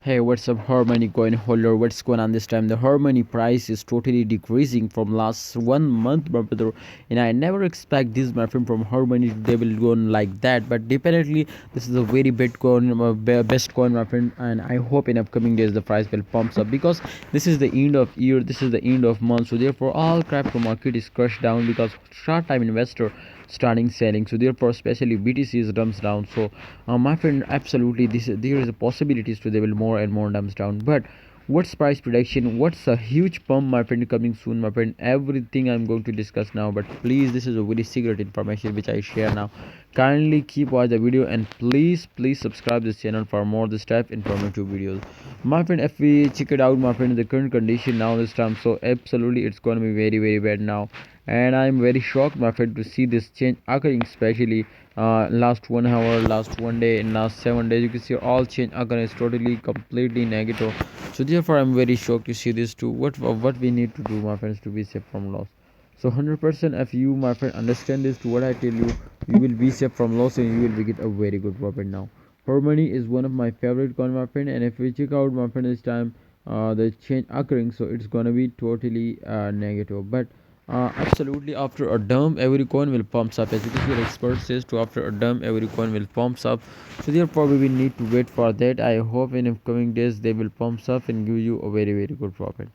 Hey, what's up, Harmony coin holder? What's going on this time? The Harmony price is totally decreasing from last 1 month, my brother. And I never expect this, my friend, from Harmony. They will go on like that. But definitely, this is a very best coin, best coin, my friend. And I hope in upcoming days the price will pumps up because this is the end of year. This is the end of month. So therefore, all crypto market is crushed down because short time investor starting selling. So therefore, especially BTC is dumps down. So my friend, absolutely there is a possibilities to level more and more dumps down. But what's price prediction, what's a huge pump, my friend, coming soon, my friend? Everything I'm going to discuss now, but please, this is a very secret information which I share now. Kindly keep watch the video and please subscribe this channel for more this type informative videos, my friend. If we check it out, my friend, the current condition now this time, so absolutely it's going to be very bad now. And I'm very shocked, my friend, to see this change occurring, especially last 1 hour, last 1 day, and last 7 days. You can see all change occurring is totally completely negative. So therefore, I'm very shocked to see this too. What we need to do, my friends, to be safe from loss. So 100%, if you, my friend, understand this to what I tell you, you will be safe from loss and you will get a very good profit now. Harmony is one of my favorite coin, my friend, and if we check out, my friend, this time the change occurring, so it's gonna be totally negative. But absolutely, after a dump, every coin will pumps up. As you can see, the expert says to after a dump, every coin will pumps up. So therefore, we will need to wait for that. I hope in upcoming days they will pumps up and give you a very good profit.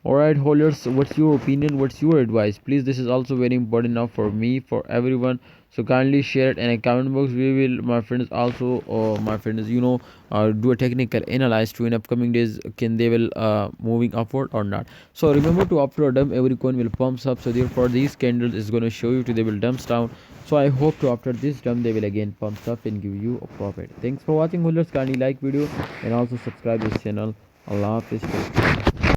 Alright, holders, what's your opinion? What's your advice? Please, this is also very important now for me, for everyone. So kindly share it in a comment box. We will, my friends, also, my friends, do a technical analysis to in upcoming days. Can they will moving upward or not? So remember to after a dump, every coin will pumps up. So therefore, these candles is going to show you to they will dumps down. So I hope to after this dump they will again pumps up and give you a profit. Thanks for watching, holders. Kindly like video and also subscribe this channel. Allah Hafiz.